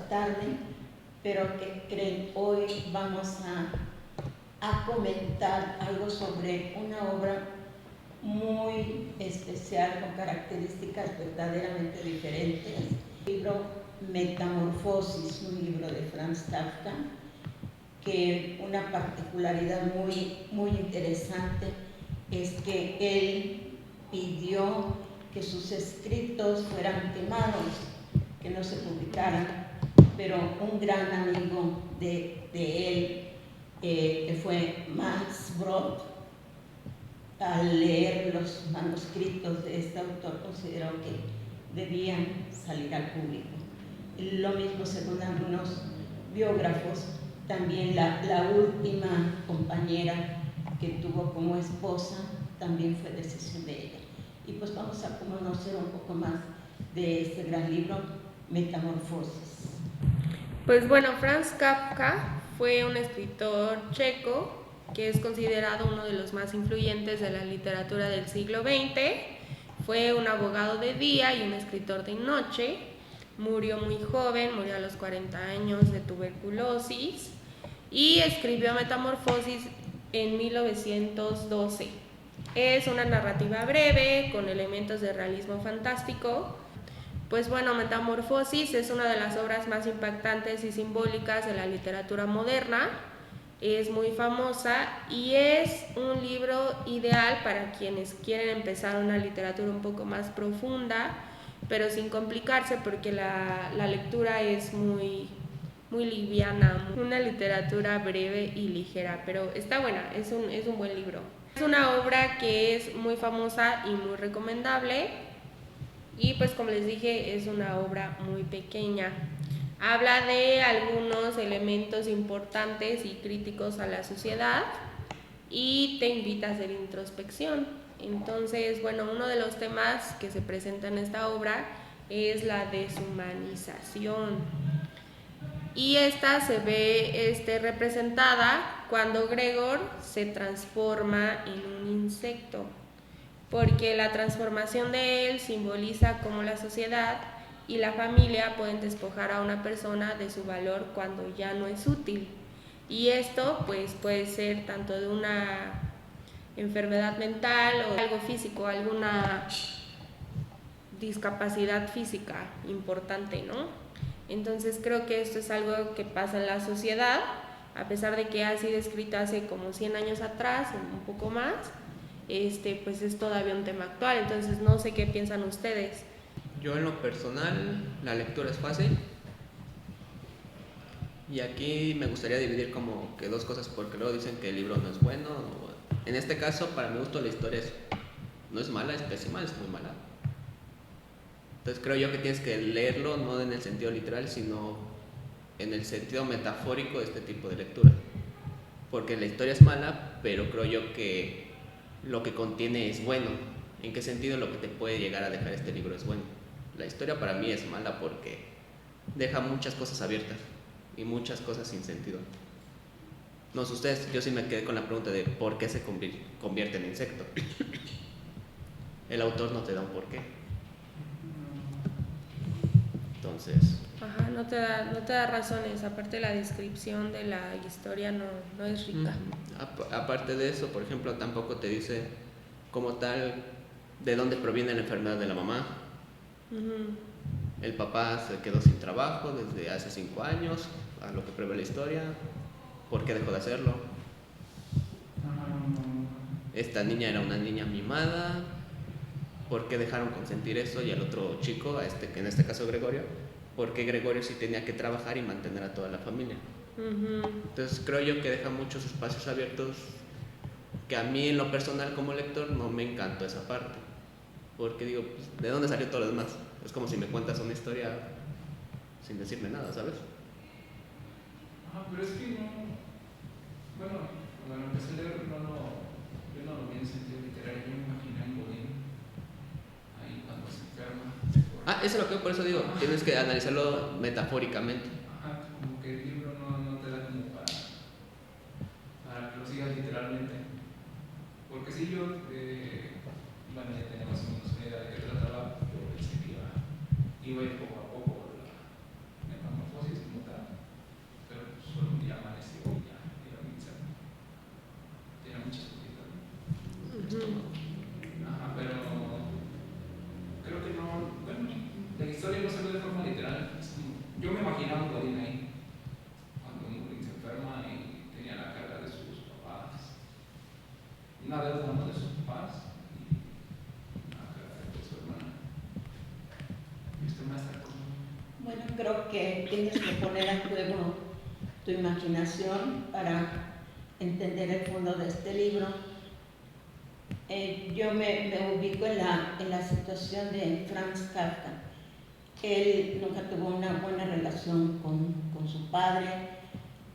tarde, pero que creen, hoy vamos a comentar algo sobre una obra muy especial con características verdaderamente diferentes. El libro Metamorfosis, un libro de Franz Kafka, que una particularidad muy interesante es que él pidió que sus escritos fueran quemados, que no se publicaran, pero un gran amigo de él, que fue Max Brod, al leer los manuscritos de este autor consideró que debían salir al público. Lo mismo según algunos biógrafos, también la última compañera que tuvo como esposa también fue decisión de ella. Y pues vamos a conocer un poco más de este gran libro, Metamorfosis. Pues bueno, Franz Kafka fue un escritor checo que es considerado uno de los más influyentes de la literatura del siglo XX. Fue un abogado de día y un escritor de noche. Murió muy joven, murió a los 40 años de tuberculosis y escribió Metamorfosis en 1912. Es una narrativa breve con elementos de realismo fantástico. Pues bueno, Metamorfosis es una de las obras más impactantes y simbólicas de la literatura moderna. Es muy famosa y es un libro ideal para quienes quieren empezar una literatura un poco más profunda, pero sin complicarse, porque la lectura es muy liviana, una literatura breve y ligera, pero está buena, es un buen libro. Es una obra que es muy famosa y muy recomendable. Y pues como les dije, es una obra muy pequeña. Habla de algunos elementos importantes y críticos a la sociedad y te invita a hacer introspección. Entonces, bueno, uno de los temas que se presenta en esta obra es la deshumanización. Y esta se ve representada cuando Gregor se transforma en un insecto, porque la transformación de él simboliza cómo la sociedad y la familia pueden despojar a una persona de su valor cuando ya no es útil. Y esto pues puede ser tanto de una enfermedad mental o algo físico, alguna discapacidad física importante, ¿no? Entonces creo que esto es algo que pasa en la sociedad, a pesar de que ha sido escrito hace como 100 años atrás, un poco más, pues es todavía un tema actual. Entonces no sé qué piensan ustedes. Yo en lo personal, la lectura es fácil. Y aquí me gustaría dividir como que dos cosas, porque luego dicen que el libro no es bueno. En este caso, para mi gusto, la historia no es mala, es pésima, es muy mala. Entonces creo yo que tienes que leerlo no en el sentido literal, sino en el sentido metafórico de este tipo de lectura. Porque la historia es mala, pero creo yo que lo que contiene es bueno. ¿En qué sentido lo que te puede llegar a dejar este libro es bueno? La historia para mí es mala porque deja muchas cosas abiertas y muchas cosas sin sentido. No sé ustedes, yo sí me quedé con la pregunta de por qué se convierte en insecto. El autor no te da un porqué. Entonces... Ajá, no te da razones. Aparte la descripción de la historia no es rica. Aparte de eso, por ejemplo, tampoco te dice como tal de dónde proviene la enfermedad de la mamá. El papá se quedó sin trabajo desde hace 5 años, a lo que prevé la historia. ¿Por qué dejó de hacerlo? Esta niña era una niña mimada. ¿Por qué dejaron consentir eso? Y al otro chico, que en este caso Gregorio, ¿por qué Gregorio sí tenía que trabajar y mantener a toda la familia? Entonces creo yo que deja muchos espacios abiertos que a mí en lo personal como lector no me encantó esa parte, porque digo, pues, ¿de dónde salió todo lo demás? Es como si me cuentas una historia sin decirme nada, ¿sabes? Pero es que no, bueno, cuando empecé a leer yo no lo vi en sentido literario, yo me imaginé un Godín ahí cuando se enferma. Eso es lo que por eso digo, tienes que analizarlo metafóricamente. Como que el libro no te da como para que lo sigas literalmente. Porque si yo, bueno, ya tenía más o menos una idea de qué trataba, yo pensé que iba a ir poco a poco la metamorfosis, imagino a Godín ahí, cuando Murin se enferma y tenía la carga de sus papás, una deuda, ¿no?, de sus papás y una carga de su hermana. ¿Y usted, maestra, cómo? Bueno, creo que tienes que poner a juego tu imaginación para entender el fondo de este libro. Yo me ubico en la situación de Franz Kafka. Él nunca tuvo una buena relación con su padre.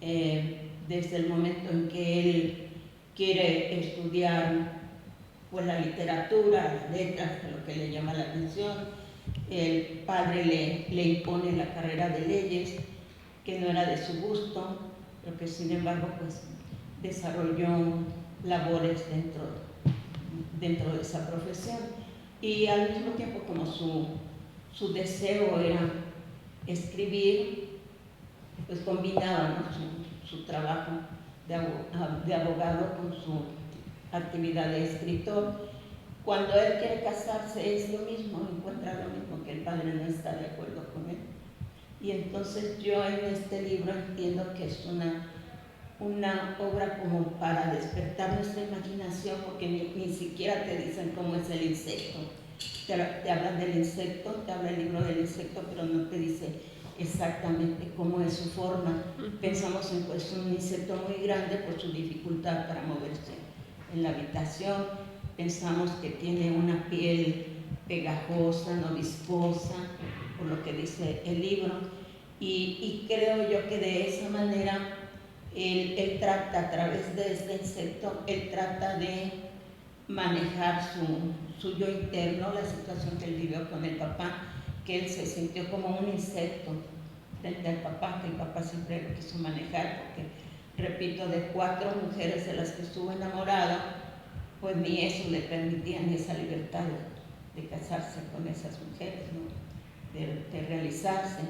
Desde el momento en que él quiere estudiar pues, la literatura, las letras, lo que le llama la atención, el padre le impone la carrera de leyes, que no era de su gusto, pero que sin embargo pues, desarrolló labores dentro de esa profesión. Y al mismo tiempo, como su deseo era escribir, pues combinaba, ¿no?, su trabajo de abogado con su actividad de escritor. Cuando él quiere casarse es lo mismo, encuentra lo mismo, que el padre no está de acuerdo con él. Y entonces yo en este libro entiendo que es una obra como para despertar nuestra imaginación, porque ni siquiera te dicen cómo es el insecto. Te hablan del insecto, te habla el libro del insecto, pero no te dice exactamente cómo es su forma. Pensamos en pues, un insecto muy grande por su dificultad para moverse en la habitación. Pensamos que tiene una piel pegajosa, no viscosa, por lo que dice el libro. Y creo yo que de esa manera él trata, a través de este insecto, él trata de manejar su yo interno, la situación que él vivió con el papá, que él se sintió como un insecto frente al papá, que el papá siempre lo quiso manejar, porque, repito, de 4 mujeres de las que estuvo enamorado, pues ni eso le permitía, ni esa libertad de casarse con esas mujeres, ¿no?, de realizarse.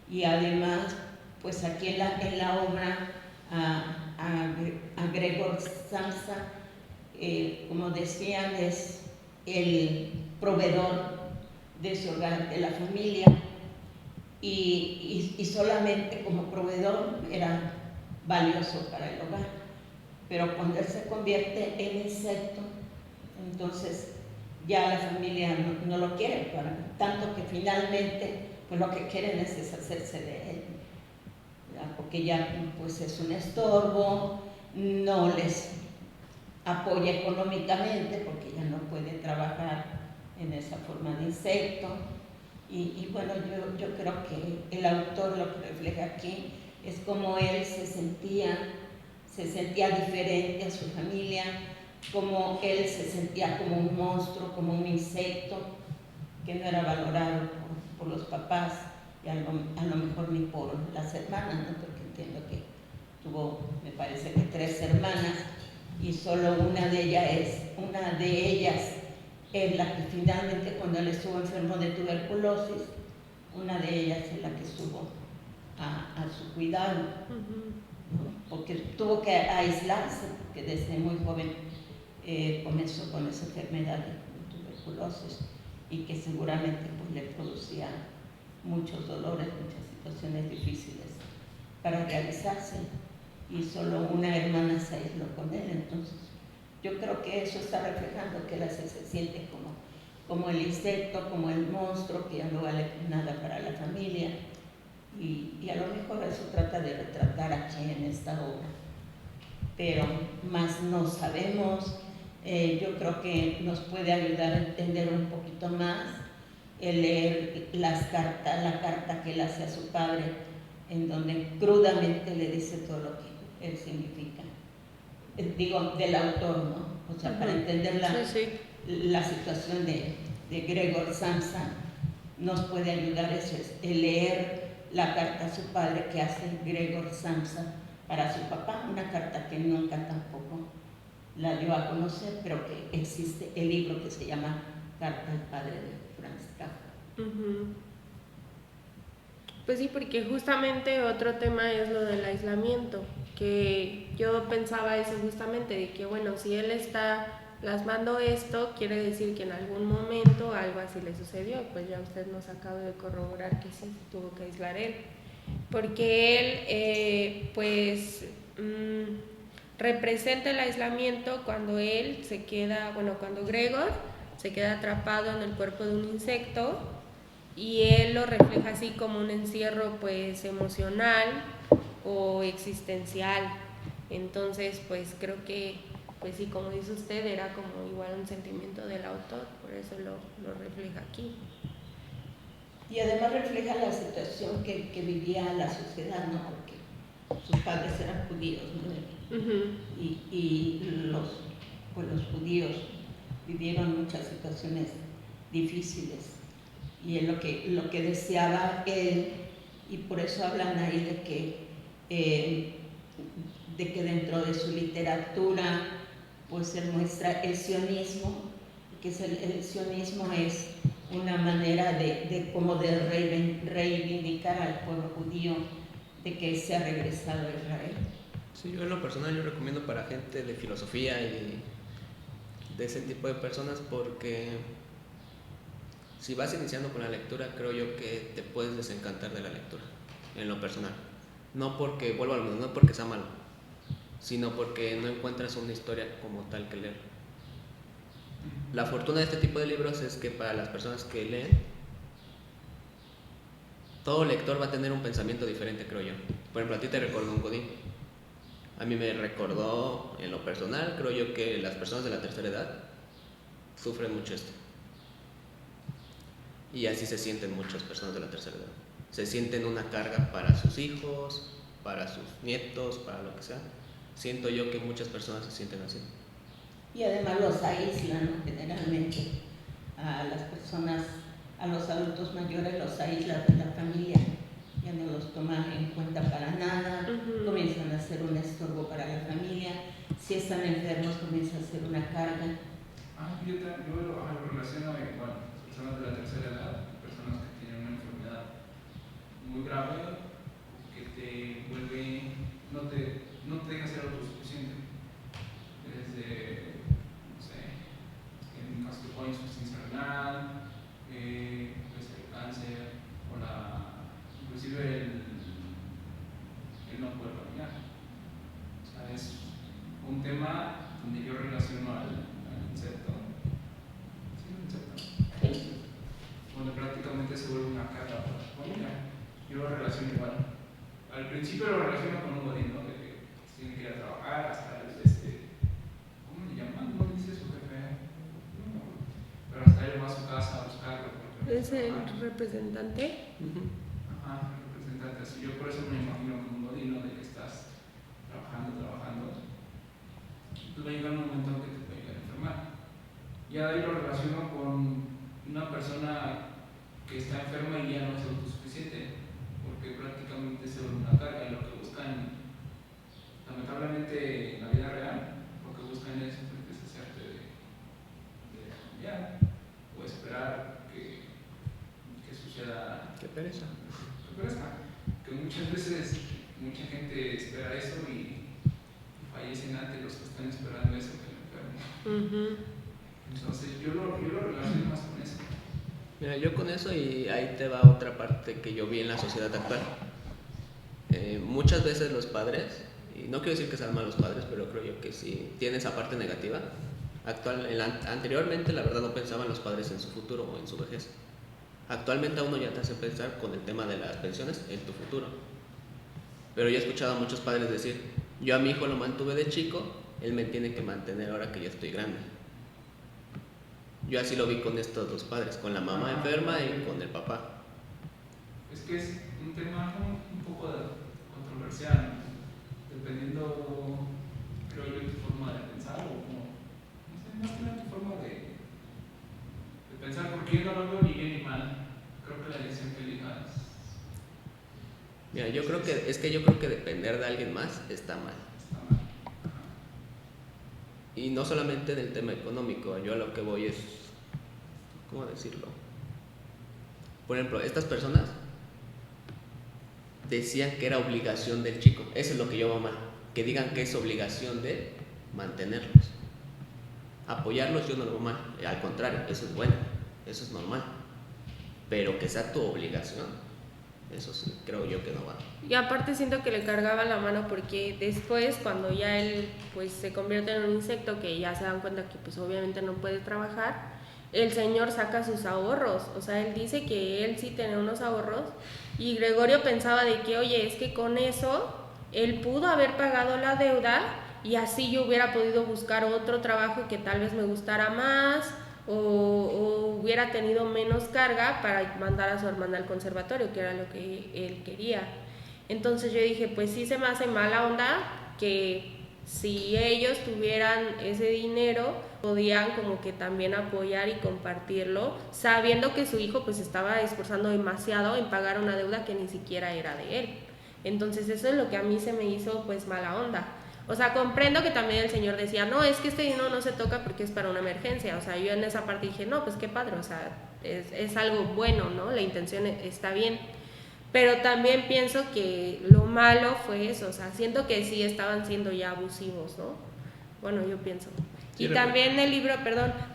Y además, pues aquí en la obra, a Gregor Samsa, como decían, es el proveedor de su hogar, de la familia, y solamente como proveedor era valioso para el hogar. Pero cuando él se convierte en insecto, entonces ya la familia no lo quiere, tanto que finalmente pues lo que quieren es deshacerse de él, ¿verdad?, porque ya pues es un estorbo, no les apoya económicamente porque ya no puede trabajar en esa forma de insecto. Y bueno, yo creo que el autor lo que refleja aquí es como él se sentía diferente a su familia, como él se sentía como un monstruo, como un insecto que no era valorado por los papás y a lo mejor ni por las hermanas, ¿no?, porque entiendo que tuvo, me parece que 3 hermanas, y solo una de ellas es la que finalmente, cuando él estuvo enfermo de tuberculosis, una de ellas es la que estuvo a su cuidado, ¿no?, porque tuvo que aislarse, porque desde muy joven comenzó con esa enfermedad de tuberculosis, y que seguramente pues, le producía muchos dolores, muchas situaciones difíciles para realizarse, y solo una hermana se aisló con él. Entonces yo creo que eso está reflejando que él se siente como el insecto, como el monstruo que ya no vale nada para la familia, y a lo mejor eso trata de retratar aquí en esta obra, pero más no sabemos. Yo creo que nos puede ayudar a entender un poquito más el leer la carta que él hace a su padre, en donde crudamente le dice todo lo que él significa. Digo, del autor, ¿no? O sea, para entender la situación de Gregor Samsa, nos puede ayudar eso, el leer la carta a su padre que hace Gregor Samsa para su papá, una carta que nunca tampoco la dio a conocer, pero que existe el libro que se llama Carta al padre de Franz Kafka. Pues sí, porque justamente otro tema es lo del aislamiento, que yo pensaba eso justamente, de que bueno, si él está plasmando esto, quiere decir que en algún momento algo así le sucedió, pues ya usted nos acaba de corroborar que sí, tuvo que aislar él. porque él representa el aislamiento cuando cuando Gregor se queda atrapado en el cuerpo de un insecto, y él lo refleja así como un encierro pues emocional o existencial. Entonces pues creo que pues sí, como dice usted, era como igual un sentimiento del autor, por eso lo refleja aquí. Y además refleja la situación que vivía la sociedad, ¿no? Porque sus padres eran judíos, ¿no? Y los judíos vivieron muchas situaciones difíciles, y él lo que deseaba él, y por eso hablan ahí de que dentro de su literatura pues él muestra el sionismo, que el sionismo es una manera como de reivindicar al pueblo judío, de que se ha regresado a Israel. Sí, yo en lo personal yo recomiendo para gente de filosofía y de ese tipo de personas, porque si vas iniciando con la lectura, creo yo que te puedes desencantar de la lectura, en lo personal. No porque, vuelvo a lo mismo, no porque sea malo, sino porque no encuentras una historia como tal que leer. La fortuna de este tipo de libros es que para las personas que leen, todo lector va a tener un pensamiento diferente, creo yo. Por ejemplo, a ti te recordó un Godín. A mí me recordó, en lo personal, creo yo que las personas de la tercera edad sufren mucho esto. Y así se sienten muchas personas de la tercera edad. Se sienten una carga para sus hijos, para sus nietos, para lo que sea. Siento yo que muchas personas se sienten así. Y además los aíslan, ¿no? Generalmente a las personas, a los adultos mayores los aíslan de la familia, ya no los toman en cuenta para nada, comienzan a ser un estorbo para la familia, si están enfermos comienza a ser una carga. Yo lo relaciono con personas de la tercera edad, personas que tienen una enfermedad muy grave, que te vuelve, no te deja ser autosuficiente. Desde, no sé, en mi caso de insuficiencia renal, pues el cáncer, inclusive el no poder caminar. O sea, es un tema donde yo relaciono al insecto. Sí, un insecto. Donde prácticamente se vuelve una carga para la familia. Yo lo relaciono igual. Al principio lo relaciono con un godín, ¿no? De que tiene que ir a trabajar hasta ¿cómo le llaman? ¿No dice su jefe? No. Pero hasta él va a su casa a buscarlo. ¿Es el representante? Ajá, el representante. Así yo por eso me imagino como un godín, ¿no? De que estás trabajando. Pues va a llegar un momento en que te puede llegar a enfermar. Y ahí lo relaciono con una persona que está enferma y ya no es autosuficiente, porque prácticamente se vuelve una carga. Y lo que buscan, lamentablemente en la vida real, lo que buscan es deshacerte de familiar o esperar que suceda. Qué pereza. Que muchas veces mucha gente espera eso y fallecen antes los que están esperando eso que el enfermo. Entonces yo lo relaciono más con eso. Mira, yo con eso, y ahí te va otra parte que yo vi en la sociedad actual. Muchas veces los padres, y no quiero decir que sean malos padres, pero creo yo que sí tienen esa parte negativa. Anteriormente, la verdad, no pensaban los padres en su futuro o en su vejez. Actualmente a uno ya te hace pensar con el tema de las pensiones en tu futuro. Pero yo he escuchado a muchos padres decir: yo a mi hijo lo mantuve de chico, él me tiene que mantener ahora que ya estoy grande. Yo así lo vi con estos dos padres, con la mamá enferma y con el papá. Es que es un tema un poco controversial, dependiendo, creo yo, de tu forma de pensar, o como, no sé, más que nada tu forma de pensar, porque yo no lo veo ni bien ni mal. Creo que la elección que elijas. Mira, yo creo que depender de alguien más está mal. Y no solamente del tema económico, yo a lo que voy es, ¿cómo decirlo? Por ejemplo, estas personas decían que era obligación del chico. Eso es lo que yo veo mal, que digan que es obligación de mantenerlos. Apoyarlos yo no lo veo mal, al contrario, eso es bueno, eso es normal. Pero que sea tu obligación, Eso sí, creo yo que no va. Y aparte siento que le cargaba la mano porque después, cuando ya él pues se convierte en un insecto, que ya se dan cuenta que pues obviamente no puede trabajar, el señor saca sus ahorros. O sea, él dice que él sí tenía unos ahorros y Gregorio pensaba de que, oye, es que con eso él pudo haber pagado la deuda y así yo hubiera podido buscar otro trabajo que tal vez me gustara más o hubiera tenido menos carga para mandar a su hermana al conservatorio, que era lo que él quería. Entonces yo dije, pues sí se me hace mala onda que si ellos tuvieran ese dinero podían como que también apoyar y compartirlo, sabiendo que su hijo pues estaba esforzando demasiado en pagar una deuda que ni siquiera era de él. Entonces eso es lo que a mí se me hizo pues mala onda. O sea, comprendo que también el señor decía, no, es que este dinero no se toca porque es para una emergencia. O sea, yo en esa parte dije, no, pues qué padre, o sea, es algo bueno, ¿no? La intención está bien. Pero también pienso que lo malo fue eso, o sea, siento que sí estaban siendo ya abusivos, ¿no? Bueno, yo pienso. Sí, y también el libro,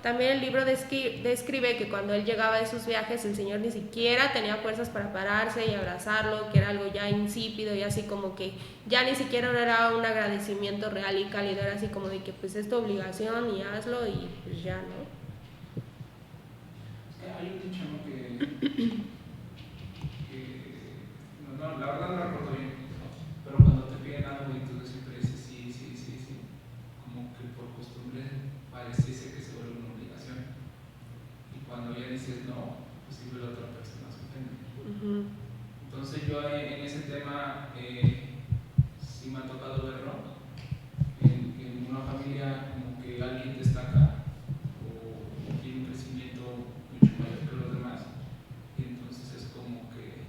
también el libro describe que cuando él llegaba de sus viajes, el señor ni siquiera tenía fuerzas para pararse y abrazarlo, que era algo ya insípido y así como que ya ni siquiera era un agradecimiento real y cálido, era así como de que pues es tu obligación y hazlo y pues ya, ¿no? Hay un dicho, ¿no? No, la verdad no recuerdo bien, pero cuando te piden algo y tú siempre dices sí, como que por costumbre pareciese que se vuelve una obligación. Y cuando ya dices no, pues siempre la otra persona se ofende. Entonces yo en ese tema sí me ha tocado verlo, en una familia como que alguien destaca o tiene un crecimiento mucho mayor que los demás, y entonces es como que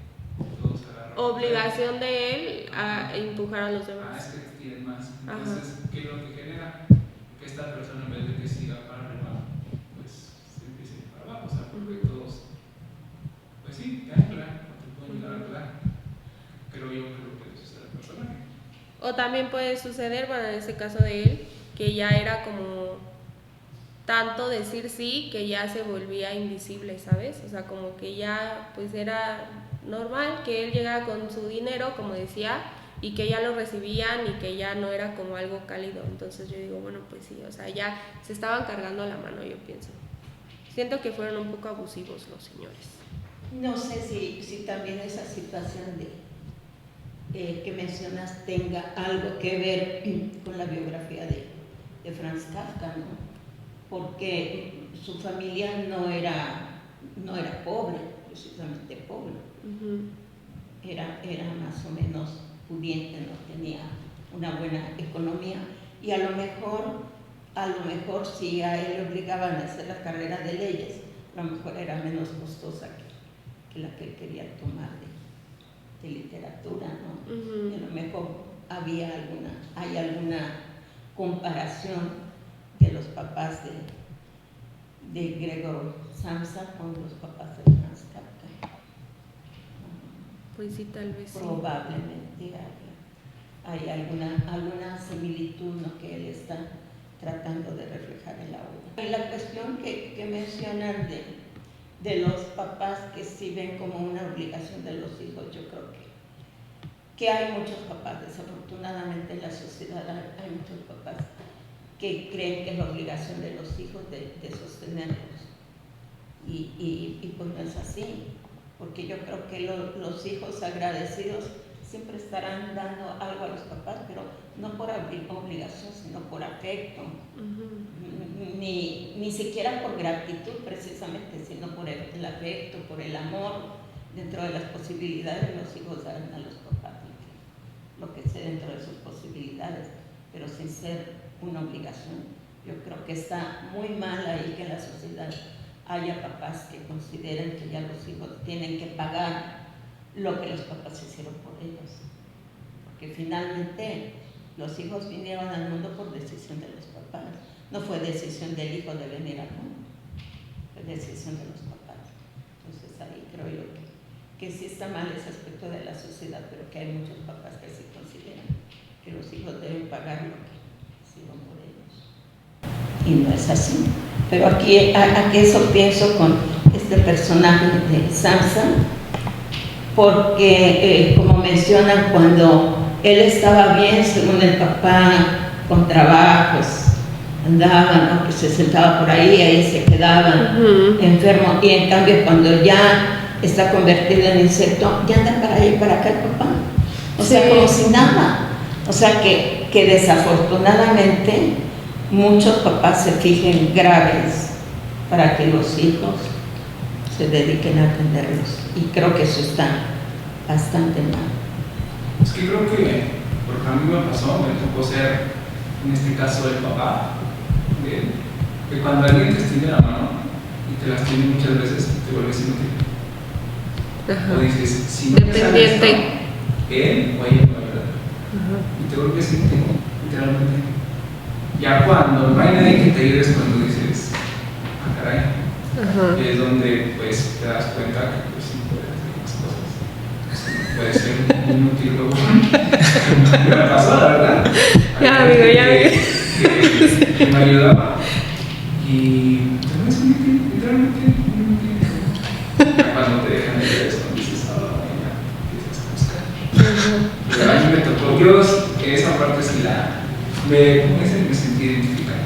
todos agarran Obligación de él a empujar a los es demás. que tienen más. Entonces, ¿qué es lo que genera? Que esta persona, en vez de que siga para arriba, pues se empiece a ir para abajo. O sea, porque todos, pues sí, te anclan, o te pueden llegar a anclar. Creo yo que lo que sucede al personaje. O también puede suceder, bueno, en este caso de él, que ya era como tanto decir sí que ya se volvía invisible, ¿sabes? O sea, como que ya pues era normal que él llegara con su dinero, como decía, y que ya lo recibían y que ya no era como algo cálido. Entonces yo digo, bueno, pues sí, o sea, ya se estaban cargando la mano, yo pienso. Siento que fueron un poco abusivos los señores. No sé si también esa situación que mencionas tenga algo que ver con la biografía de Franz Kafka, ¿no? Porque su familia no era pobre, precisamente pobre. Era más o menos pudiente, no tenía una buena economía y a lo mejor si a él le obligaban a hacer la carrera de leyes, a lo mejor era menos costosa que la que él quería tomar de literatura, ¿no? Y a lo mejor hay alguna comparación de los papás de Gregor Samsa con los papás de Franz Kafka. Pues sí, tal vez Probablemente hay alguna similitud, ¿no?, que él está tratando de reflejar en la obra. Y la cuestión que mencionan de los papás que sí ven como una obligación de los hijos, yo creo que hay muchos papás, desafortunadamente en la sociedad hay muchos papás que creen que es la obligación de los hijos de sostenerlos. Y pues no es así, porque yo creo que los hijos agradecidos siempre estarán dando algo a los papás, pero no por obligación, sino por afecto, ni siquiera por gratitud precisamente, sino por el afecto, por el amor. Dentro de las posibilidades, los hijos dan a los papás lo que sea dentro de sus posibilidades, pero sin ser una obligación. Yo creo que está muy mal ahí que en la sociedad haya papás que consideren que ya los hijos tienen que pagar lo que los papás hicieron por ellos, porque finalmente los hijos vinieron al mundo por decisión de los papás, no fue decisión del hijo de venir al mundo, fue decisión de los papás. Entonces ahí creo yo que sí está mal ese aspecto de la sociedad, pero que hay muchos papás que sí consideran que los hijos deben pagar lo que hicieron por ellos. Y no es así. Pero aquí eso pienso con este personaje de Samsa, porque como mencionan, cuando él estaba bien, según el papá, con trabajos, andaba, ¿no? Que se sentaba por ahí se quedaba enfermo, y en cambio cuando ya está convertido en insecto, ya anda para allá y para acá el papá, o sea, como si nada. O sea que desafortunadamente muchos papás se fijen graves para que los hijos se dediquen a atenderlos, y creo que eso está bastante mal. Es que creo que, porque a mí me pasó, me tocó ser, en este caso, el papá, que cuando alguien te extiende la mano y te las tiene muchas veces, te vuelves inútil. O dices, si no me sale esto, él o ella me va a ayudar. Y te vuelves inútil, literalmente. Ya cuando no hay nadie que te ayude es cuando dices, ah, caray. Es donde pues te das cuenta que pues sí puedes hacer las cosas. Puede ser inútil luego. Me pasó, la verdad. Ya, amigo, ya. Que me ayudaba. Y te vuelves inútil, literalmente inútil. Cuando te dejan de ver eso, dices, ah, ya, empiezas a buscar. Pero a mí me tocó Dios, que esa parte sí me sentí identificado.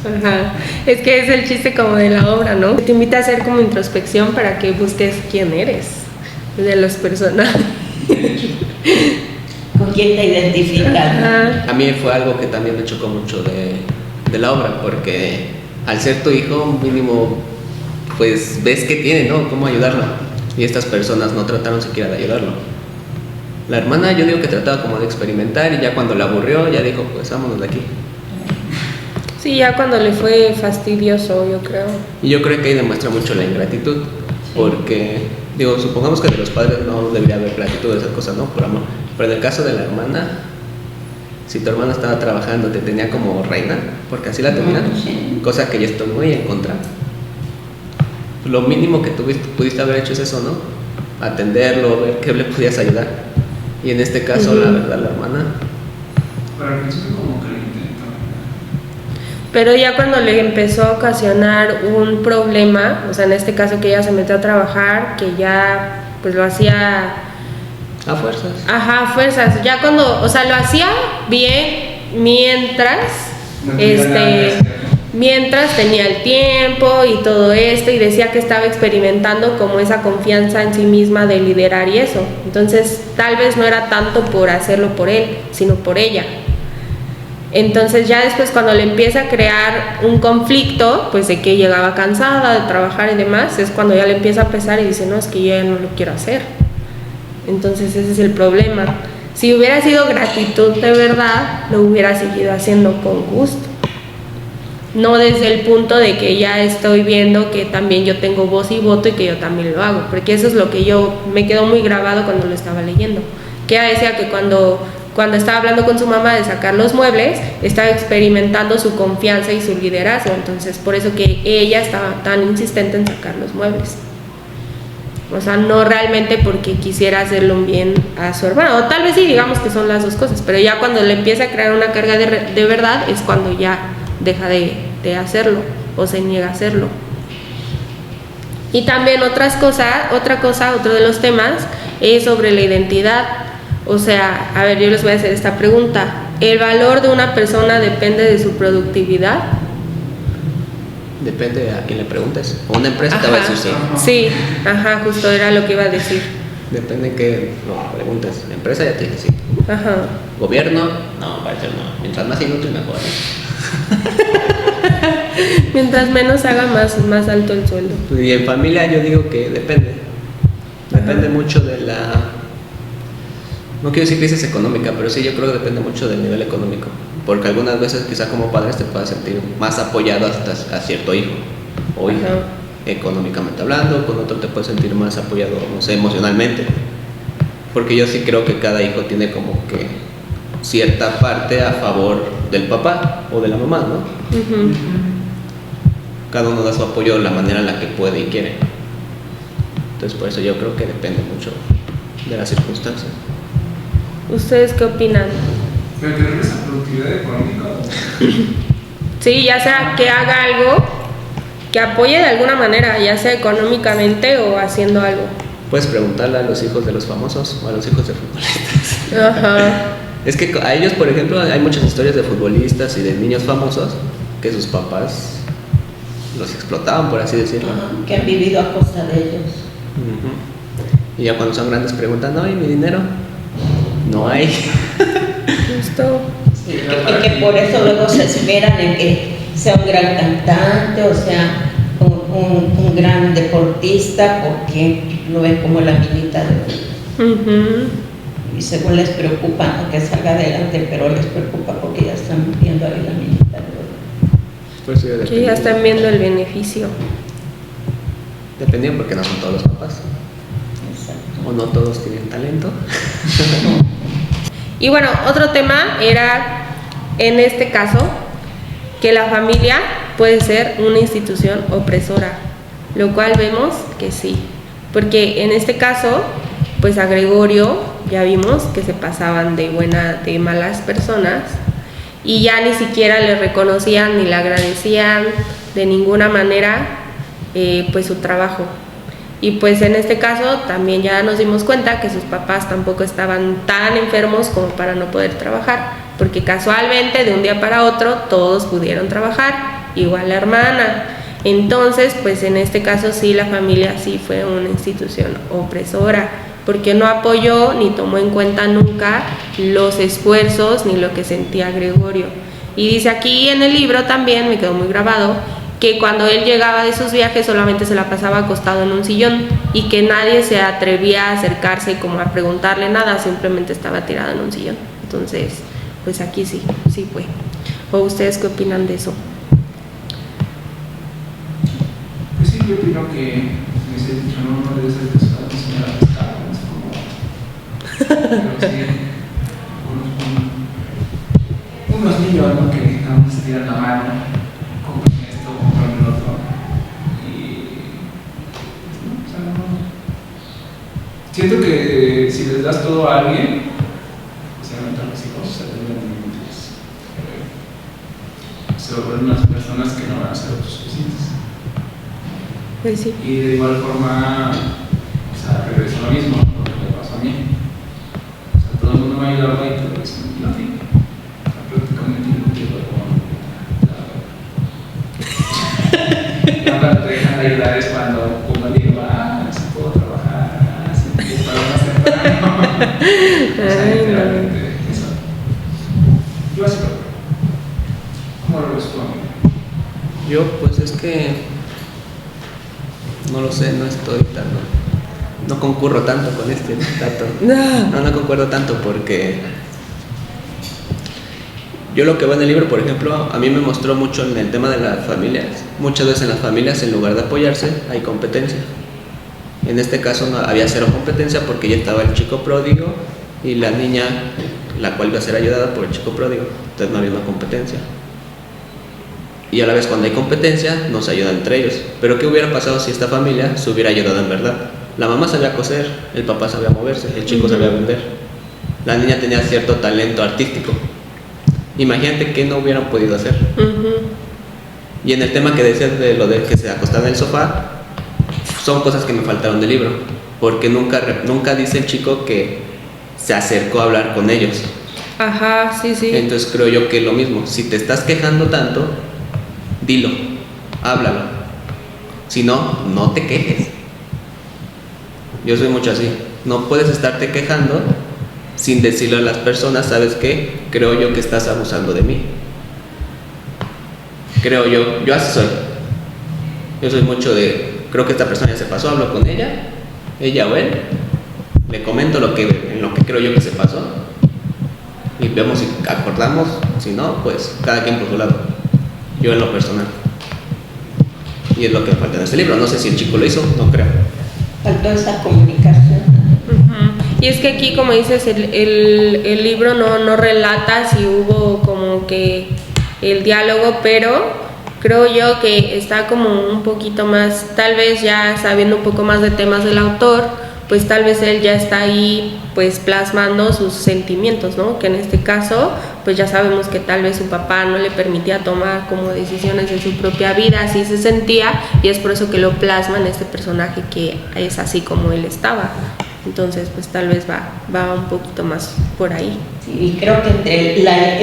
Ajá. Es que es el chiste como de la obra, ¿no? Te invita a hacer como introspección para que busques quién eres de los personajes. ¿Con quién te identificas? Ajá. A mí fue algo que también me chocó mucho de la obra, porque al ser tu hijo, mínimo, pues ves que tiene, ¿no? Cómo ayudarlo. Y estas personas no trataron siquiera de ayudarlo. La hermana, yo digo que trataba como de experimentar, y ya cuando la aburrió, ya dijo, pues vámonos de aquí. Sí, ya cuando le fue fastidioso, yo creo. Y yo creo que ahí demuestra mucho la ingratitud, porque, digo, supongamos que de los padres no debería haber gratitud de esas cosas, ¿no? Por amor. Pero en el caso de la hermana, si tu hermana estaba trabajando, te tenía como reina, porque así la tenían, cosa que yo estoy muy en contra. Lo mínimo que pudiste haber hecho es eso, ¿no? Atenderlo, ver qué le podías ayudar. Y en este caso, la verdad, la hermana. Pero al principio como que lo intentó. Pero ya cuando le empezó a ocasionar un problema, o sea, en este caso que ella se metió a trabajar, que ya pues lo hacía a fuerzas. Ajá, a fuerzas. Ya cuando, o sea, lo hacía bien mientras, mientras tenía el tiempo y todo esto, y decía que estaba experimentando como esa confianza en sí misma de liderar y eso. Entonces, tal vez no era tanto por hacerlo por él, sino por ella. Entonces ya después cuando le empieza a crear un conflicto, pues de que llegaba cansada de trabajar y demás, es cuando ya le empieza a pesar y dice, no, es que yo ya no lo quiero hacer. Entonces ese es el problema. Si hubiera sido gratitud de verdad, lo hubiera seguido haciendo con gusto. No desde el punto de que ya estoy viendo que también yo tengo voz y voto y que yo también lo hago, porque eso es lo que me quedó muy grabado cuando lo estaba leyendo. Que ella decía que cuando estaba hablando con su mamá de sacar los muebles, estaba experimentando su confianza y su liderazgo, entonces por eso que ella estaba tan insistente en sacar los muebles. O sea, no realmente porque quisiera hacerle un bien a su hermano, o tal vez sí, digamos que son las dos cosas, pero ya cuando le empieza a crear una carga de verdad es cuando ya deja de hacerlo o se niega a hacerlo. Y también otro de los temas es sobre la identidad. O sea, a ver, yo les voy a hacer esta pregunta. ¿El valor de una persona depende de su productividad? Depende a quién le preguntes. O una empresa te va a decir sí. Sí, ajá, justo era lo que iba a decir. Depende de qué lo preguntes. La empresa ya te dice sí. Ajá. Gobierno, no, parece no. Mientras más inútil, mejor. Mientras menos haga, más alto el sueldo. Y en familia yo digo que depende. Depende mucho de la... No quiero decir crisis económica, pero sí yo creo que depende mucho del nivel económico. Porque algunas veces quizá como padres te puedas sentir más apoyado hasta a cierto hijo o hija, económicamente hablando, con otro te puedes sentir más apoyado, no sé, emocionalmente. Porque yo sí creo que cada hijo tiene como que cierta parte a favor del papá o de la mamá, ¿no? Cada uno da su apoyo de la manera en la que puede y quiere. Entonces por eso yo creo que depende mucho de las circunstancias. ¿Ustedes qué opinan? ¿Pero te refieres a productividad económica? Sí, ya sea que haga algo que apoye de alguna manera, ya sea económicamente o haciendo algo. Puedes preguntarle a los hijos de los famosos o a los hijos de futbolistas. Ajá. Es que a ellos, por ejemplo, hay muchas historias de futbolistas y de niños famosos que sus papás los explotaban, por así decirlo. Que han vivido a costa de ellos. Y ya cuando son grandes preguntan, ¿no? ¿Y mi dinero? No hay. Justo. Y que por eso luego se esmeran en que sea un gran cantante o sea un gran deportista, porque lo ven como la minita de oro. Y según les preocupa, ¿no?, que salga adelante, pero les preocupa porque ya están viendo ahí la minita de oro. Pues sí, Que ya están viendo el beneficio. Dependiendo, porque no son todos los papás. Exacto. O no todos tienen talento. Y bueno, otro tema era, en este caso, que la familia puede ser una institución opresora, lo cual vemos que sí, porque en este caso, pues a Gregorio ya vimos que se pasaban de malas personas y ya ni siquiera le reconocían ni le agradecían de ninguna manera pues su trabajo. Y pues en este caso también ya nos dimos cuenta que sus papás tampoco estaban tan enfermos como para no poder trabajar, porque casualmente de un día para otro todos pudieron trabajar, igual la hermana. Entonces pues en este caso sí, la familia sí fue una institución opresora, porque no apoyó ni tomó en cuenta nunca los esfuerzos ni lo que sentía Gregorio. Y dice aquí en el libro también, me quedó muy grabado, que cuando él llegaba de sus viajes solamente se la pasaba acostado en un sillón y que nadie se atrevía a acercarse como a preguntarle nada, simplemente estaba tirado en un sillón. Entonces, pues aquí sí fue. ¿O ustedes qué opinan de eso? Pues sí, yo opino que ese dicho no debe ser pescado, sino la pescado, es como... Pero sí, unos niños, ¿no?, que aún se tiran la mano, compran esto, compran el otro, y... ¿no? O sea, no... Siento que si les das todo a alguien, especialmente a los hijos, se vuelven unas personas que no van a ser autosuficientes. Pues sí. Y de igual forma, o sea, regreso a lo mismo, lo que me pasó a mí. O sea, todo el mundo me ayudaba y todo eso, y no tiene. Prácticamente no quiero como... Cuando te dejan de ayudar es cuando digo, sí puedo trabajar, sí puedo para más temprano. O sea, literalmente, eso. Yo así lo veo. ¿Cómo lo ves tú, amigo? Yo, pues es que no lo sé, no concurro tanto con este dato. No concuerdo tanto, porque yo lo que veo en el libro, por ejemplo, a mí me mostró mucho en el tema de las familias. Muchas veces en las familias, en lugar de apoyarse, hay competencia. En este caso no había cero competencia, porque ya estaba el chico pródigo y la niña, la cual iba a ser ayudada por el chico pródigo. Entonces no había una competencia. Y a la vez, cuando hay competencia, no se ayudan entre ellos. Pero ¿qué hubiera pasado si esta familia se hubiera ayudado en verdad? La mamá sabía coser, el papá sabía moverse, el chico sabía vender. La niña tenía cierto talento artístico. Imagínate qué no hubieran podido hacer. Y en el tema que decías de lo de que se acostaba en el sofá, son cosas que me faltaron del libro, porque nunca dice el chico que se acercó a hablar con ellos. Ajá, sí. Entonces creo yo que lo mismo, si te estás quejando tanto, dilo, háblalo. Si no, no te quejes. Yo soy mucho así. No puedes estarte quejando sin decirle a las personas, ¿sabes qué? Creo yo que estás abusando de mí. Creo yo así soy. Yo soy mucho de, creo que esta persona ya se pasó, hablo con ella o él, le comento en lo que creo yo que se pasó y vemos si acordamos, si no, pues cada quien por su lado. Yo en lo personal. Y es lo que falta en este libro. No sé si el chico lo hizo, no creo. Faltó esa comunicación. Y es que aquí, como dices, el libro no relata si hubo como que el diálogo, pero creo yo que está como un poquito más, tal vez ya sabiendo un poco más de temas del autor, pues tal vez él ya está ahí pues plasmando sus sentimientos, ¿no? Que en este caso pues ya sabemos que tal vez su papá no le permitía tomar como decisiones en su propia vida, así se sentía, y es por eso que lo plasma en este personaje que es así como él estaba. Entonces pues tal vez va un poquito más por ahí. Sí, y creo que entre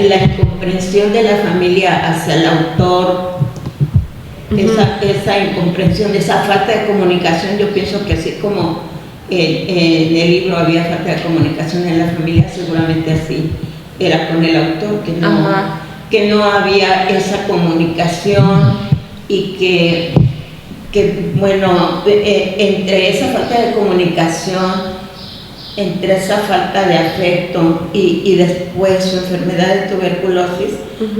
la incomprensión de la familia hacia el autor, esa incomprensión, esa falta de comunicación, yo pienso que así como en el libro había falta de comunicación en la familia, seguramente así era con el autor, que no había esa comunicación, y que bueno, entre esa falta de comunicación, entre esa falta de afecto y después su enfermedad de tuberculosis,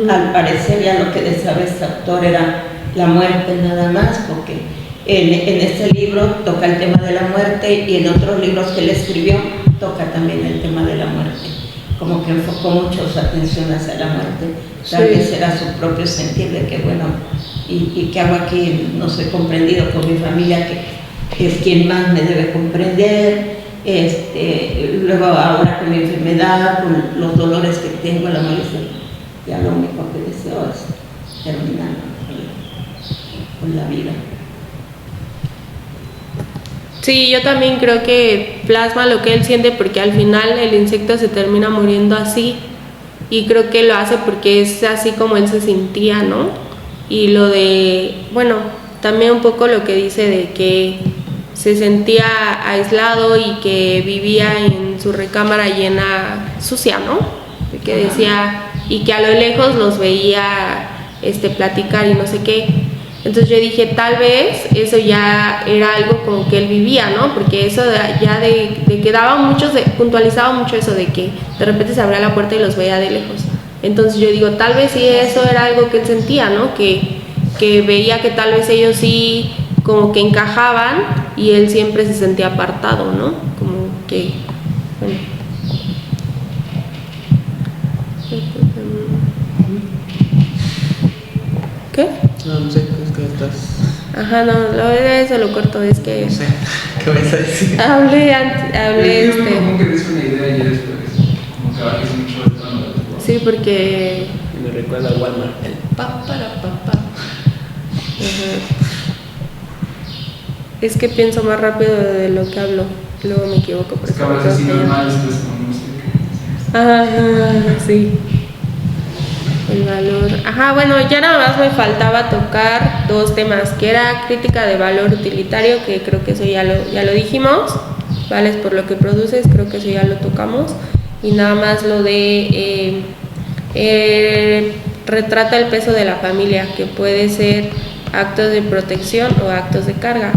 al parecer ya lo que deseaba este autor era la muerte nada más, porque en este libro toca el tema de la muerte, y en otros libros que él escribió toca también el tema de la muerte, como que enfocó mucho su atención hacia la muerte. Tal vez era su propio sentir de que bueno, y qué hago aquí, no soy comprendido por mi familia, que es quien más me debe comprender. Luego ahora con mi enfermedad, con los dolores que tengo, la molestia, ya lo único que deseo es terminar con la vida. Sí, yo también creo que plasma lo que él siente, porque al final el insecto se termina muriendo así, y creo que lo hace porque es así como él se sentía, ¿no? Y lo de, bueno, también un poco lo que dice de que se sentía aislado y que vivía en su recámara llena, sucia, ¿no? Que decía, y que a lo lejos los veía platicar y no sé qué. Entonces yo dije, tal vez eso ya era algo como que él vivía, ¿no? Porque eso ya de que daba muchos, puntualizaba mucho eso de que de repente se abría la puerta y los veía de lejos. Entonces yo digo, tal vez sí eso era algo que él sentía, ¿no? Que veía que tal vez ellos sí como que encajaban y él siempre se sentía apartado, ¿no? Como que, bueno. ¿Qué? No sé, es que estás... Ajá, no, eso lo corto, es que... No sé, ¿qué vas a decir? Hablé Es como que dice una idea y después como que bajes mucho el tono de tu voz. Sí, porque... Me recuerda a Walmart, el pa. Es que pienso más rápido de lo que hablo, luego me equivoco. Es que hablas así normal, después con música. Ajá, sí. El valor. Ajá, bueno, ya nada más me faltaba tocar dos temas, que era crítica de valor utilitario, que creo que eso ya lo dijimos, vales por lo que produces, creo que eso ya lo tocamos, y nada más lo de retrata el peso de la familia, que puede ser actos de protección o actos de carga.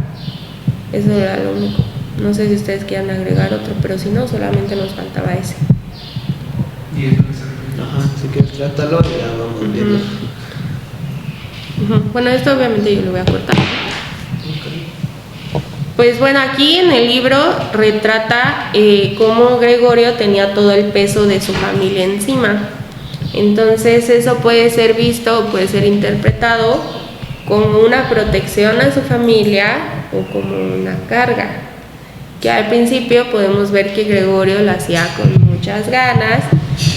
Eso era lo único. No sé si ustedes quieran agregar otro, pero si no, solamente nos faltaba ese. Y es lo que se refiere. Ajá, así que trátalo y ya vamos viendo. Bueno, esto obviamente yo lo voy a cortar. Pues bueno, aquí en el libro retrata cómo Gregorio tenía todo el peso de su familia encima. Entonces eso puede ser visto, puede ser interpretado como una protección a su familia o como una carga, que al principio podemos ver que Gregorio lo hacía con muchas ganas,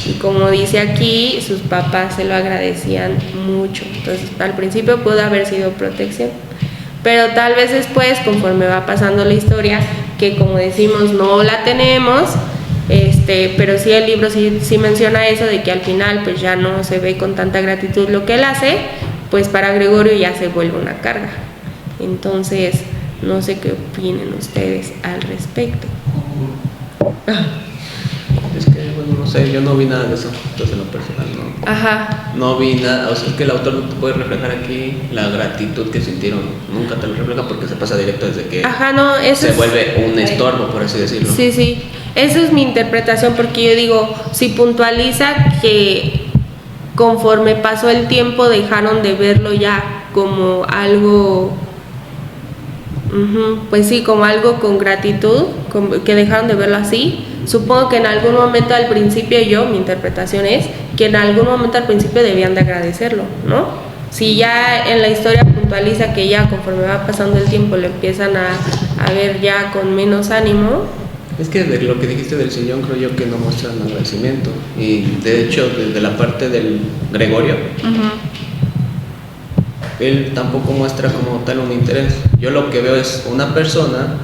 y como dice aquí, sus papás se lo agradecían mucho. Entonces al principio pudo haber sido protección, pero tal vez después, conforme va pasando la historia, que como decimos no la tenemos, pero sí el libro sí menciona eso, de que al final pues ya no se ve con tanta gratitud lo que él hace, pues para Gregorio ya se vuelve una carga. Entonces no sé qué opinen ustedes al respecto. Es que, bueno, no sé, yo no vi nada de eso, entonces en lo personal no. Ajá. No vi nada, o sea, es que el autor no te puede reflejar aquí la gratitud que sintieron, nunca te lo refleja porque se pasa directo desde que Eso se vuelve un estorbo, por así decirlo. Sí, esa es mi interpretación, porque yo digo, si puntualiza que conforme pasó el tiempo dejaron de verlo ya como algo, pues sí, como algo con gratitud, que dejaron de verlo así. Supongo que en algún momento al principio, mi interpretación es que en algún momento al principio debían de agradecerlo, ¿no? Si ya en la historia puntualiza que ya conforme va pasando el tiempo lo empiezan a ver ya con menos ánimo. Es que de lo que dijiste del sillón creo yo que no muestran agradecimiento. Y de hecho desde la parte del Gregorio, él tampoco muestra como tal un interés. Yo lo que veo es una persona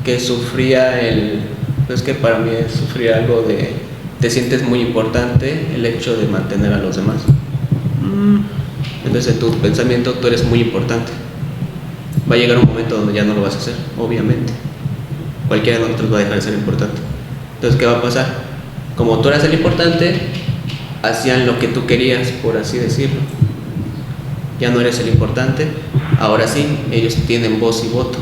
que sufría es que para mí es sufrir algo de, te sientes muy importante el hecho de mantener a los demás. Entonces en tu pensamiento tú eres muy importante. Va a llegar un momento donde ya no lo vas a hacer, obviamente. Cualquiera de nosotros va a dejar de ser importante. Entonces, ¿qué va a pasar? Como tú eras el importante, hacían lo que tú querías, por así decirlo. Ya no eres el importante, ahora sí, ellos tienen voz y voto.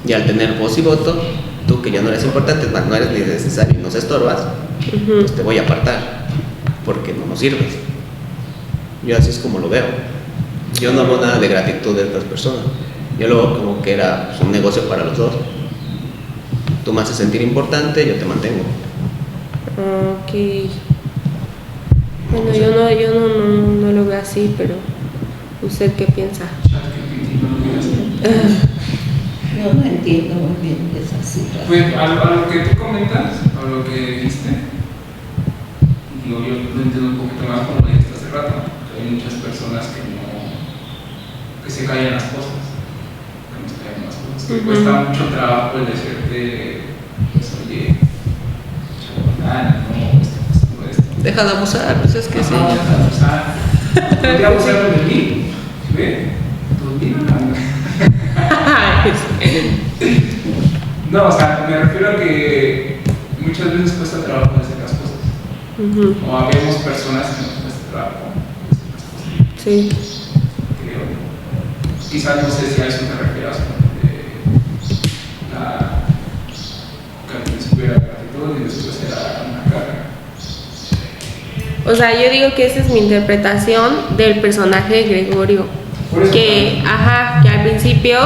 Y al tener voz y voto, tú que ya no eres importante, no eres ni necesario y nos estorbas, pues te voy a apartar, porque no nos sirves. Yo así es como lo veo. Yo no veo nada de gratitud de otras personas. Yo lo veo como que era un negocio para los dos. Tú me haces sentir importante, yo te mantengo. Ok. Bueno, yo no lo veo así, pero ¿usted qué piensa? No entiendo muy bien esa situación. Pues a lo que tú comentas, a lo que dijiste, yo lo entiendo un poquito más como lo dijiste hace rato. Hay muchas personas que se callan las cosas. Que cuesta mucho trabajo el decirte, pues oye, chaval, no, está pasando esto. Deja de abusar, pues es que sí. Deja de abusar. No te abusaron de mí, ¿ve? No, o sea, me refiero a que muchas veces cuesta trabajo decir las cosas. O habemos personas que nos cuesta trabajo decir las cosas. Sí. Creo. Quizás no sé si a eso te refieras. Que al principio era gratitud y después era una carga. O sea, yo digo que esa es mi interpretación del personaje de Gregorio. Que al principio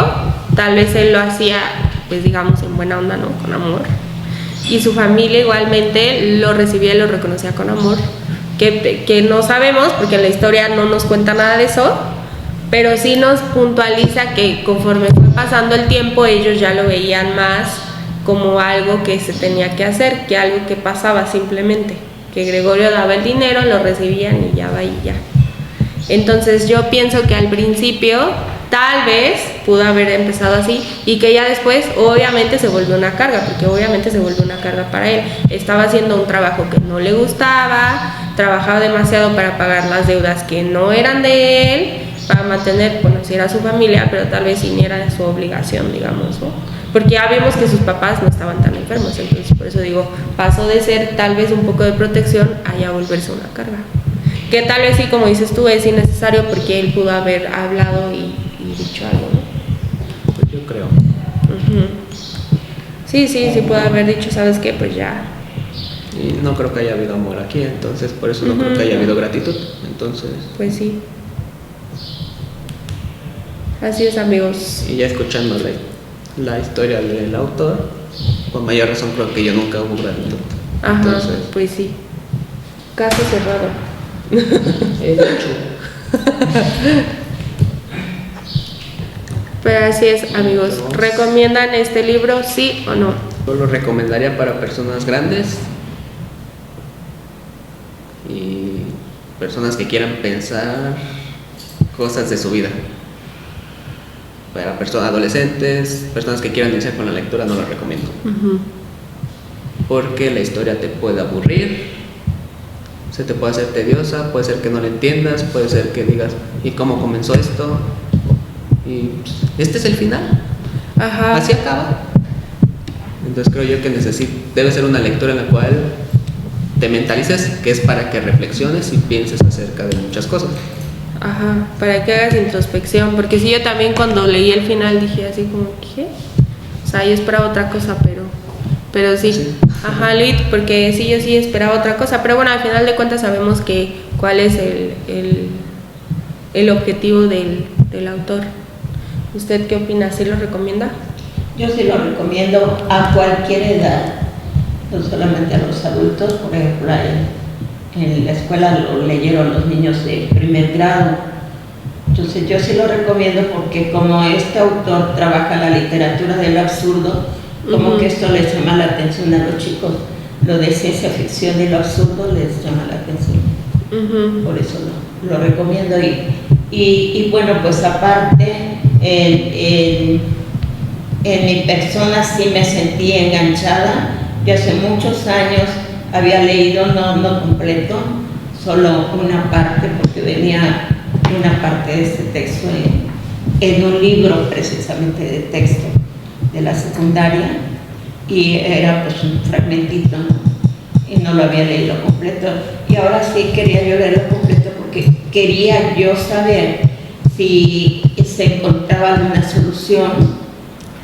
tal vez él lo hacía, pues digamos, en buena onda, ¿no? Con amor. Y su familia igualmente lo recibía y lo reconocía con amor. Que no sabemos, porque en la historia no nos cuenta nada de eso, pero sí nos puntualiza que conforme fue pasando el tiempo ellos ya lo veían más como algo que se tenía que hacer, que algo que pasaba simplemente, que Gregorio daba el dinero, lo recibían y ya va y ya. Entonces yo pienso que al principio tal vez pudo haber empezado así y que ya después obviamente se volvió una carga, porque obviamente se volvió una carga para él. Estaba haciendo un trabajo que no le gustaba, trabajaba demasiado para pagar las deudas que no eran de él, para mantener, bueno, si era su familia, pero tal vez si ni era su obligación, digamos, ¿no? Porque ya vimos que sus papás no estaban tan enfermos, entonces por eso digo, pasó de ser tal vez un poco de protección a ya volverse una carga. Que tal vez sí, como dices tú, es innecesario porque él pudo haber hablado y dicho algo, ¿no? Pues yo creo. Sí, pudo haber dicho, ¿sabes qué? Pues ya. Y no creo que haya habido amor aquí, entonces por eso no creo que haya habido gratitud, entonces... Pues sí. Así es, amigos. Y ya escuchando la historia del autor, con mayor razón creo que yo nunca hubo gratitud. Entonces, pues sí. Caso cerrado. he dicho. Pero así es, amigos. ¿Recomiendan este libro, sí o no? Yo lo recomendaría para personas grandes y personas que quieran pensar cosas de su vida. Para personas adolescentes, personas que quieran iniciar con la lectura, no lo recomiendo. Porque la historia te puede aburrir, se te puede hacer tediosa, puede ser que no la entiendas, puede ser que digas, ¿y cómo comenzó esto? Y este es el final. Así acaba. Entonces creo yo que debe ser una lectura en la cual te mentalices, que es para que reflexiones y pienses acerca de muchas cosas. Para que hagas introspección, porque sí, yo también cuando leí el final dije así como, ¿qué? O sea, yo esperaba otra cosa, pero sí. Lit, porque sí, yo sí esperaba otra cosa, pero bueno, al final de cuentas sabemos que cuál es el objetivo del autor. ¿Usted qué opina? ¿Sí lo recomienda? Yo sí lo recomiendo a cualquier edad, no solamente a los adultos. Por ejemplo, en la escuela lo leyeron los niños de primer grado. Entonces yo sí lo recomiendo porque como este autor trabaja la literatura del absurdo, como que esto les llama la atención a los chicos. Lo de ciencia ficción y lo absurdo les llama la atención. Por eso lo recomiendo. Y bueno, pues aparte, en mi persona sí me sentí enganchada. Yo hace muchos años había leído, no completo, solo una parte, porque venía una parte de este texto en un libro precisamente de texto de la secundaria, y era pues un fragmentito, ¿no? Y no lo había leído completo, y ahora sí quería yo leerlo completo porque quería yo saber si se encontraba alguna solución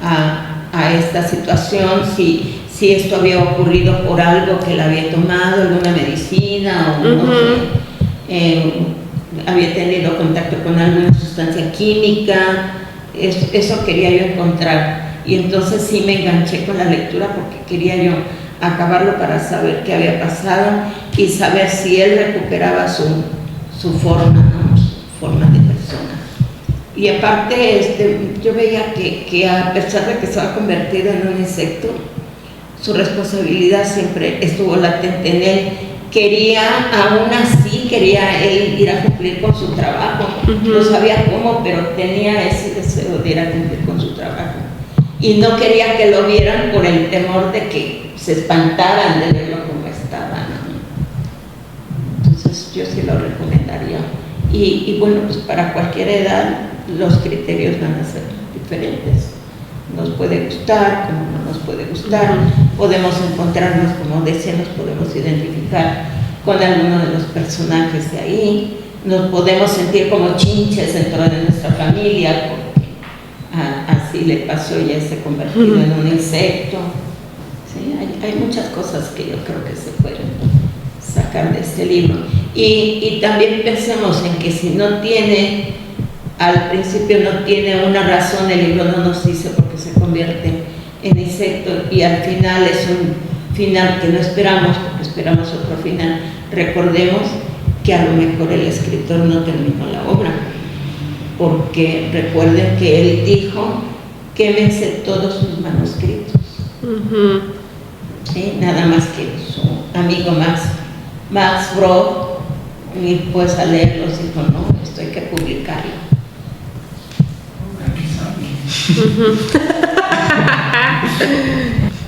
a esta situación, si esto había ocurrido por algo que él había tomado, alguna medicina o no sé, había tenido contacto con alguna sustancia química. Eso quería yo encontrar, y entonces sí me enganché con la lectura porque quería yo acabarlo para saber qué había pasado y saber si él recuperaba su forma, ¿no? Su forma de persona. Y aparte yo veía que a pesar de que estaba convertido en un insecto, su responsabilidad siempre estuvo latente en él. Aún así quería él ir a cumplir con su trabajo. No sabía cómo, pero tenía ese deseo de ir a cumplir con su trabajo. Y no quería que lo vieran por el temor de que se espantaran de verlo como estaba, ¿no? Entonces yo sí lo recomendaría. Y bueno, pues para cualquier edad los criterios van a ser diferentes. Nos puede gustar, como no nos puede gustar, podemos encontrarnos, como decía, nos podemos identificar con alguno de los personajes de ahí, nos podemos sentir como chinches dentro de nuestra familia, porque así le pasó, ya se ha convertido en un insecto. ¿Sí? Hay muchas cosas que yo creo que se pueden sacar de este libro. Y también pensemos en que si no tiene, al principio no tiene una razón, el libro no nos dice por qué se convierte en insecto, y al final es un final que no esperamos, porque esperamos otro final. Recordemos que a lo mejor el escritor no terminó la obra, porque recuerden que él dijo: quémense todos sus manuscritos. ¿Sí? Nada más que su amigo Max Brod, y pues a leerlos dijo: no, esto hay que publicarlo.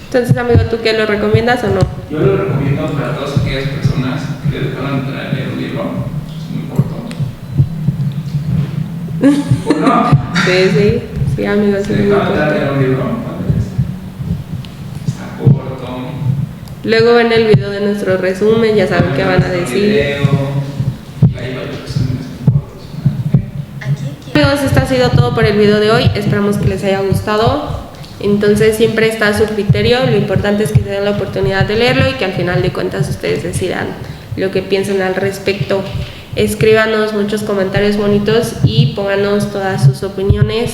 Entonces, amigo, ¿tú qué lo recomiendas o no? Yo lo recomiendo para todas aquellas personas que les van a leer un libro. Es muy corto. ¿O no? Sí, amigo, sí, ¿Se muy van a corto. leer un libro? Está corto. Luego ven el video de nuestro resumen, ya saben qué van a decir. Amigos, esto ha sido todo por el video de hoy. Esperamos que les haya gustado. Entonces siempre está a su criterio. Lo importante es que se den la oportunidad de leerlo y que al final de cuentas ustedes decidan lo que piensan al respecto. Escríbanos muchos comentarios bonitos y pónganos todas sus opiniones,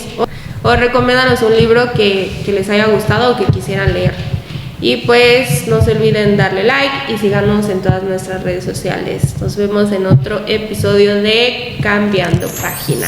o recomiéndanos un libro que les haya gustado o que quisieran leer. Y pues no se olviden darle like y síganos en todas nuestras redes sociales. Nos vemos en otro episodio de Cambiando Página.